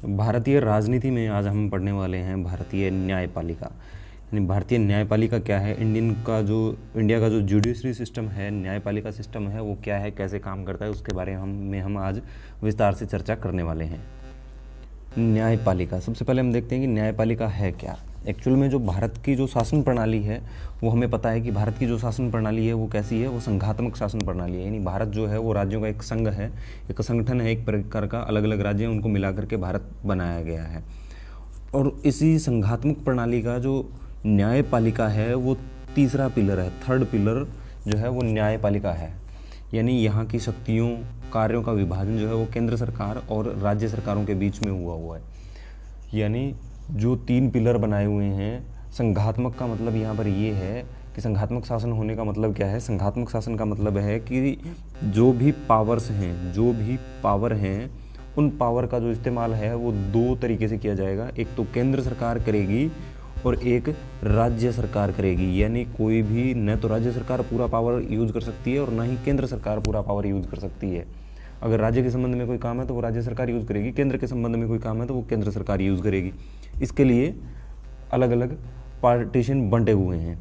भारतीय राजनीति में आज हम पढ़ने वाले हैं भारतीय न्यायपालिका। यानी भारतीय न्यायपालिका क्या है, इंडिया का जो जुडिशरी सिस्टम है, न्यायपालिका सिस्टम है, वो क्या है, कैसे काम करता है, उसके बारे में हम आज विस्तार से चर्चा करने वाले हैं। न्यायपालिका, सबसे पहले हम देखते हैं कि न्यायपालिका है क्या। एक्चुअल में जो भारत की जो शासन प्रणाली है, वो हमें पता है कि भारत की जो शासन प्रणाली है वो कैसी है, वो संघात्मक शासन प्रणाली है। यानी भारत जो है वो राज्यों का एक संघ है, एक संगठन है, एक प्रकार का अलग अलग राज्य हैं, उनको मिला करके भारत बनाया गया है। और इसी संघात्मक प्रणाली का जो न्यायपालिका है वो तीसरा पिलर है, थर्ड पिलर जो है वो न्यायपालिका है। यानी यहाँ की शक्तियों, कार्यों का विभाजन जो है वो केंद्र सरकार और राज्य सरकारों के बीच में हुआ है। यानी जो तीन पिलर बनाए हुए हैं, संघात्मक का मतलब यहाँ पर ये है कि संघात्मक शासन होने का मतलब क्या है। संघात्मक शासन का मतलब है कि जो भी पावर हैं, उन पावर का जो इस्तेमाल है वो दो तरीके से किया जाएगा। एक तो केंद्र सरकार करेगी और एक राज्य सरकार करेगी। यानी कोई भी, न तो राज्य सरकार पूरा पावर यूज़ कर सकती है और ना ही केंद्र सरकार पूरा पावर यूज़ कर सकती है। अगर राज्य के संबंध में कोई काम है तो वो राज्य सरकार यूज़ करेगी, केंद्र के संबंध में कोई काम है तो वो केंद्र सरकार यूज़ करेगी। इसके लिए अलग अलग पार्टीशन बंटे हुए हैं।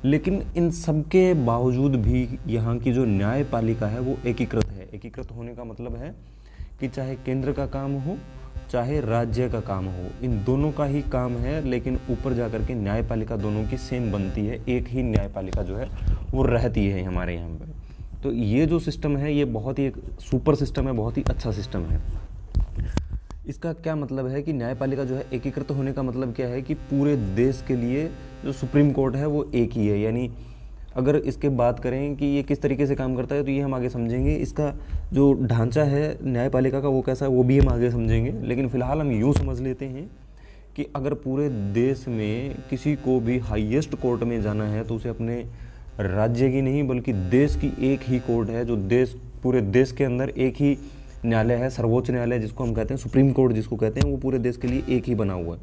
लेकिन इन सब के बावजूद भी यहाँ की जो न्यायपालिका है वो एकीकृत है। एकीकृत होने का मतलब है कि चाहे केंद्र का काम हो चाहे राज्य का काम हो, इन दोनों का ही काम है, लेकिन ऊपर जाकर के न्यायपालिका दोनों की सेम बनती है। एक ही न्यायपालिका जो है वो रहती है हमारे यहाँ पर। तो ये जो सिस्टम है ये बहुत ही एक सुपर सिस्टम है, बहुत ही अच्छा सिस्टम है। इसका क्या मतलब है कि न्यायपालिका जो है एकीकृत होने का मतलब क्या है कि पूरे देश के लिए जो सुप्रीम कोर्ट है वो एक ही है। यानी अगर इसके बात करें कि ये किस तरीके से काम करता है तो ये हम आगे समझेंगे। इसका जो ढांचा है न्यायपालिका का वो कैसा है वो भी हम आगे समझेंगे। लेकिन फ़िलहाल हम यूँ समझ लेते हैं कि अगर पूरे देश में किसी को भी हाईएस्ट कोर्ट में जाना है तो उसे अपने राज्य की नहीं बल्कि देश की एक ही कोर्ट है, जो पूरे देश के अंदर एक ही न्यायालय है, सर्वोच्च न्यायालय जिसको हम कहते हैं, सुप्रीम कोर्ट जिसको कहते हैं, वो पूरे देश के लिए एक ही बना हुआ है।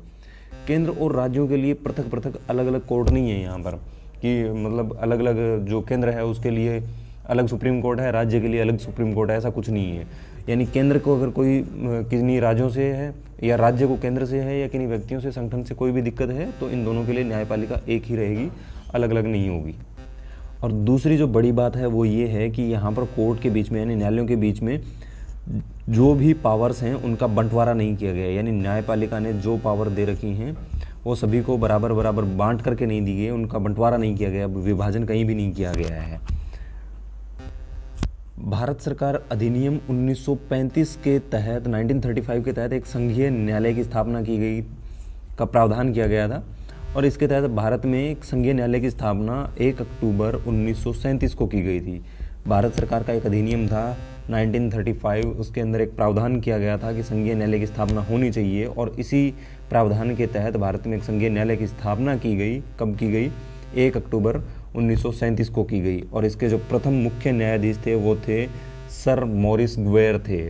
केंद्र और राज्यों के लिए पृथक पृथक अलग अलग कोर्ट नहीं है यहाँ पर, कि मतलब अलग अलग जो केंद्र है उसके लिए अलग सुप्रीम कोर्ट है, राज्य के लिए अलग सुप्रीम कोर्ट है, ऐसा कुछ नहीं है। यानी केंद्र को अगर कोई किन्हीं राज्यों से है या राज्य को केंद्र से है या किन्हीं व्यक्तियों से, संगठन से कोई भी दिक्कत है तो इन दोनों के लिए न्यायपालिका एक ही रहेगी, अलग अलग नहीं होगी। और दूसरी जो बड़ी बात है वो ये है कि यहाँ पर कोर्ट के बीच में यानी न्यायालयों के बीच में जो भी पावर्स हैं उनका बंटवारा नहीं किया गया। यानी न्यायपालिका ने जो पावर दे रखी हैं वो सभी को बराबर बराबर बांट करके नहीं दी गई, उनका बंटवारा नहीं किया गया, विभाजन कहीं भी नहीं किया गया है। भारत सरकार अधिनियम 1935 के तहत 1935 के तहत एक संघीय न्यायालय की स्थापना की गई का प्रावधान किया गया था और इसके तहत भारत में एक संघीय न्यायालय की स्थापना 1 अक्टूबर 1937 को की गई थी। भारत सरकार का एक अधिनियम था 1935, उसके अंदर एक प्रावधान किया गया था कि संघीय न्यायालय की स्थापना होनी चाहिए और इसी प्रावधान के तहत भारत में एक संघीय न्यायालय की स्थापना की गई। कब की गई? 1 अक्टूबर 1937 को की गई। और इसके जो प्रथम मुख्य न्यायाधीश थे वो थे सर मॉरिस ग्वेर थे।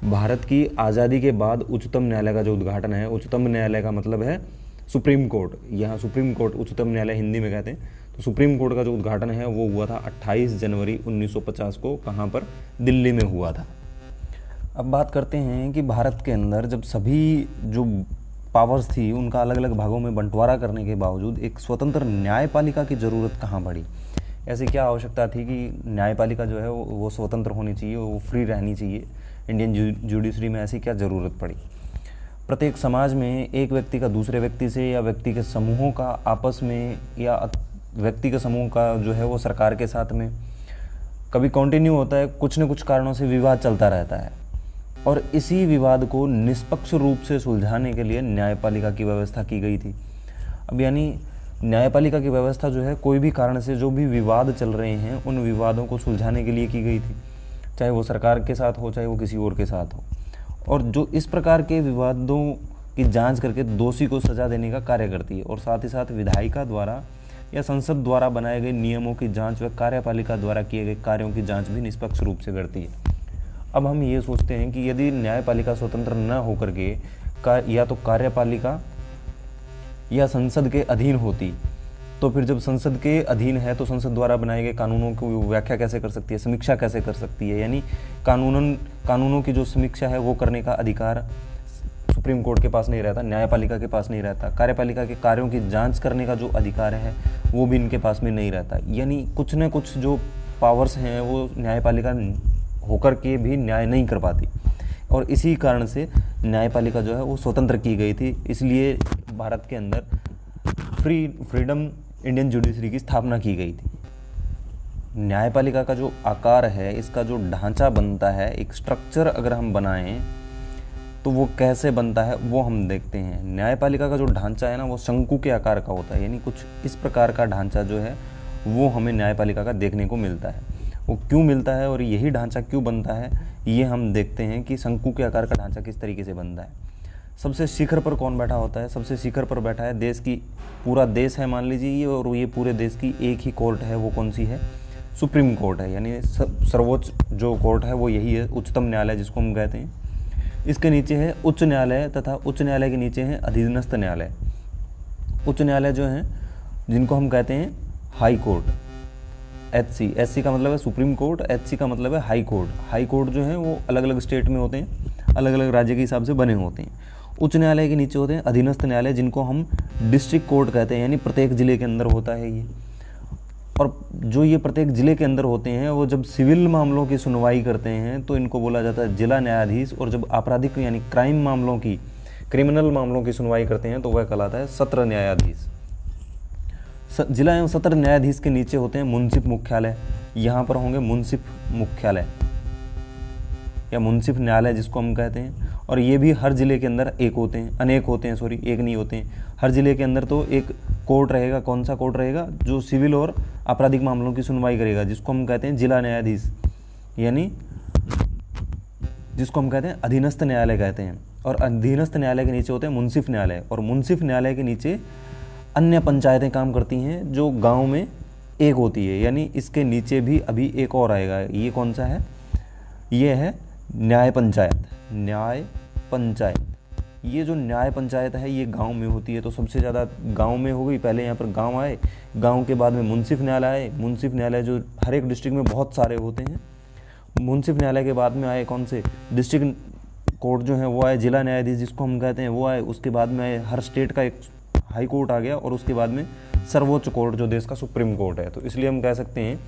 भारत की आज़ादी के बाद उच्चतम न्यायालय का जो उद्घाटन है, उच्चतम न्यायालय का मतलब है सुप्रीम कोर्ट, यहाँ सुप्रीम कोर्ट उच्चतम न्यायालय हिंदी में कहते हैं, तो सुप्रीम कोर्ट का जो उद्घाटन है वो हुआ था 28 जनवरी 1950 को, कहाँ पर? दिल्ली में हुआ था। अब बात करते हैं कि भारत के अंदर जब सभी जो पावर्स थी उनका अलग अलग भागों में बंटवारा करने के बावजूद एक स्वतंत्र न्यायपालिका की ज़रूरत कहाँ पड़ी। ऐसी क्या आवश्यकता थी कि न्यायपालिका जो है वो स्वतंत्र होनी चाहिए, वो फ्री रहनी चाहिए। इंडियन जुडिशरी में ऐसी क्या ज़रूरत पड़ी? प्रत्येक समाज में एक व्यक्ति का दूसरे व्यक्ति से या व्यक्ति के समूहों का आपस में या व्यक्ति के समूह का जो है वो सरकार के साथ में कभी कंटिन्यू होता है, कुछ न कुछ कारणों से विवाद चलता रहता है और इसी विवाद को निष्पक्ष रूप से सुलझाने के लिए न्यायपालिका की व्यवस्था की गई थी। अब यानी न्यायपालिका की व्यवस्था जो है कोई भी कारण से जो भी विवाद चल रहे हैं उन विवादों को सुलझाने के लिए की गई थी, चाहे वो सरकार के साथ हो चाहे वो किसी और के साथ हो। और जो इस प्रकार के विवादों की जांच करके दोषी को सजा देने का कार्य करती है और साथ ही साथ विधायिका द्वारा या संसद द्वारा बनाए गए नियमों की जांच व कार्यपालिका द्वारा किए गए कार्यों की जांच भी निष्पक्ष रूप से करती है। अब हम ये सोचते हैं कि यदि न्यायपालिका स्वतंत्र न होकर के या तो कार्यपालिका या संसद के अधीन होती, तो फिर जब संसद के अधीन है तो संसद द्वारा बनाए गए कानूनों की व्याख्या कैसे कर सकती है, समीक्षा कैसे कर सकती है। यानी कानूनों की जो समीक्षा है वो करने का अधिकार सुप्रीम कोर्ट के पास नहीं रहता, न्यायपालिका के पास नहीं रहता। कार्यपालिका के कार्यों की जांच करने का जो अधिकार है वो भी इनके पास में नहीं रहता। यानी कुछ न कुछ जो पावर्स हैं वो न्यायपालिका होकर के भी न्याय नहीं कर पाती, और इसी कारण से न्यायपालिका जो है वो स्वतंत्र की गई थी। इसलिए भारत के अंदर फ्रीडम इंडियन जुडिशरी की स्थापना की गई थी। न्यायपालिका का जो आकार है, इसका जो ढांचा बनता है, एक स्ट्रक्चर अगर हम बनाएं तो वो कैसे बनता है वो हम देखते हैं। न्यायपालिका का जो ढांचा है ना, वो शंकु के आकार का होता है। यानी कुछ इस प्रकार का ढांचा जो है वो हमें न्यायपालिका का देखने को मिलता है। वो क्यों मिलता है और यही ढांचा क्यों बनता है, ये हम देखते हैं कि शंकु के आकार का ढांचा किस तरीके से बनता है। सबसे शिखर पर कौन बैठा होता है? सबसे शिखर पर बैठा है देश की, पूरा देश है मान लीजिए ये, और ये पूरे देश की एक ही कोर्ट है। वो कौन सी है? सुप्रीम कोर्ट है। यानी सर्वोच्च जो कोर्ट है वो यही है, उच्चतम न्यायालय जिसको हम कहते हैं। इसके नीचे है उच्च न्यायालय, तथा उच्च न्यायालय के नीचे है अधीनस्थ न्यायालय। उच्च न्यायालय जो है जिनको हम कहते हैं हाई कोर्ट, एचसी का मतलब है सुप्रीम कोर्ट, एचसी का मतलब है हाई कोर्ट। हाई कोर्ट जो है वो अलग अलग स्टेट में होते हैं, अलग अलग राज्य के हिसाब से बने होते हैं। उच्च न्यायालय के नीचे होते हैं अधीनस्थ न्यायालय, जिनको हम डिस्ट्रिक्ट कोर्ट कहते हैं। यानी प्रत्येक जिले के अंदर होता है ये। और जो ये प्रत्येक जिले के अंदर होते हैं वो जब सिविल मामलों की सुनवाई करते हैं तो इनको बोला जाता है जिला न्यायाधीश, और जब आपराधिक यानी क्राइम मामलों की, क्रिमिनल मामलों की सुनवाई करते हैं तो वह कहलाता है सत्र न्यायाधीश। जिला एवं सत्र न्यायाधीश के नीचे होते हैं मुंसिफ मुख्यालय। यहाँ पर होंगे मुंसिफ मुख्यालय या मुंसिफ न्यायालय जिसको हम कहते हैं। और ये भी हर जिले के अंदर एक होते हैं, अनेक होते हैं, सॉरी एक नहीं होते हैं। हर जिले के अंदर तो एक कोर्ट रहेगा। कौन सा कोर्ट रहेगा? जो सिविल और आपराधिक मामलों की सुनवाई करेगा, जिसको हम कहते हैं जिला न्यायाधीश, यानी जिसको हम कहते हैं अधीनस्थ न्यायालय कहते हैं। और अधीनस्थ न्यायालय के नीचे होते हैं मुंसिफ न्यायालय, और मुंसिफ न्यायालय के नीचे अन्य पंचायतें काम करती हैं जो गांव में एक होती है। यानी इसके नीचे भी अभी एक और आएगा। ये कौन सा है? ये है न्याय पंचायत। न्याय पंचायत, ये जो न्याय पंचायत है ये गांव में होती है। तो सबसे ज़्यादा गांव में हो गई। पहले यहाँ पर गांव आए, गांव के बाद में मुंसिफ न्यायालय आए। मुंसिफ न्यायालय जो हर एक डिस्ट्रिक्ट में बहुत सारे होते हैं। मुंसिफ न्यायालय के बाद में आए कौन से? डिस्ट्रिक्ट कोर्ट जो है वो आए, जिला न्यायाधीश जिसको हम कहते हैं वो आए। उसके बाद में आए हर स्टेट का एक हाई कोर्ट आ गया, और उसके बाद में सर्वोच्च कोर्ट जो देश का सुप्रीम कोर्ट है। तो इसलिए हम कह सकते हैं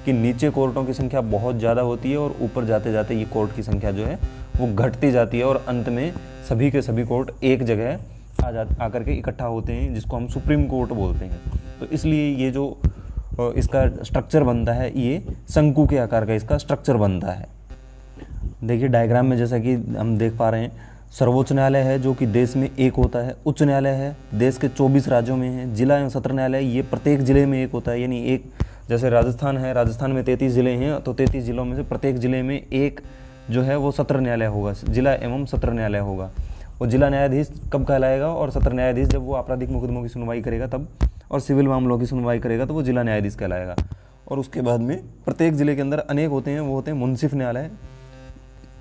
कि नीचे कोर्टों की संख्या बहुत ज़्यादा होती है, और ऊपर जाते जाते ये कोर्ट की संख्या जो है वो घटती जाती है, और अंत में सभी के सभी कोर्ट एक जगह आकर के इकट्ठा होते हैं, जिसको हम सुप्रीम कोर्ट बोलते हैं। तो इसलिए ये जो इसका स्ट्रक्चर बनता है, ये शंकु के आकार का इसका स्ट्रक्चर बनता है। देखिए डायग्राम में जैसा कि हम देख पा रहे हैं, सर्वोच्च न्यायालय है जो कि देश में एक होता है। उच्च न्यायालय है, देश के 24 राज्यों में है। जिला एवं सत्र न्यायालय, ये प्रत्येक जिले में एक होता है। यानी एक, जैसे राजस्थान है, राजस्थान में 33 जिले हैं, तो 33 जिलों में से प्रत्येक जिले में एक जो है वो सत्र न्यायालय होगा, जिला एवं सत्र न्यायालय होगा। और जिला न्यायाधीश कब कहलाएगा? और सत्र न्यायाधीश जब वो आपराधिक मुकदमों की सुनवाई करेगा तब, और सिविल मामलों की सुनवाई करेगा तो वो जिला न्यायाधीश कहलाएगा। और उसके बाद में प्रत्येक जिले के अंदर अनेक होते हैं, वो होते हैं मुंसिफ न्यायालय।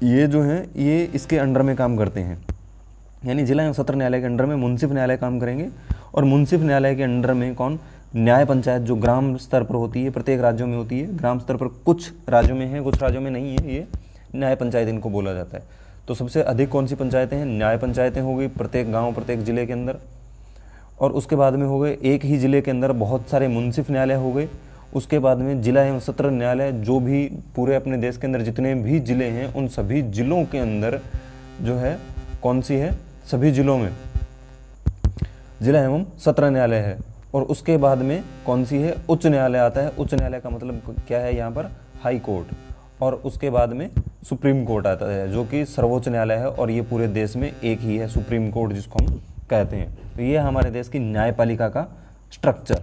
ये जो है ये इसके अंडर में काम करते हैं। यानी जिला एवं सत्र न्यायालय के अंडर में मुंसिफ न्यायालय काम करेंगे। और मुंसिफ न्यायालय के अंडर में कौन? न्याय पंचायत, जो ग्राम स्तर पर होती है, प्रत्येक राज्यों में होती है। ग्राम स्तर पर कुछ राज्यों में है, कुछ राज्यों में नहीं है। ये न्याय पंचायत इनको बोला जाता है। तो सबसे अधिक कौन सी पंचायतें हैं? न्याय पंचायतें हो गई प्रत्येक गांव, प्रत्येक जिले के अंदर। और उसके बाद में हो गए एक ही जिले के अंदर बहुत सारे मुंसिफ न्यायालय हो गए। उसके बाद में जिला एवं सत्र न्यायालय, जो भी पूरे अपने देश के अंदर जितने भी जिले हैं उन सभी जिलों के अंदर जो है कौन सी है? सभी जिलों में जिला एवं सत्र न्यायालय है। और उसके बाद में कौन सी है? उच्च न्यायालय आता है। उच्च न्यायालय का मतलब क्या है? यहाँ पर हाई कोर्ट। और उसके बाद में सुप्रीम कोर्ट आता है जो कि सर्वोच्च न्यायालय है, और ये पूरे देश में एक ही है, सुप्रीम कोर्ट जिसको हम कहते हैं। तो ये हमारे देश की न्यायपालिका का स्ट्रक्चर।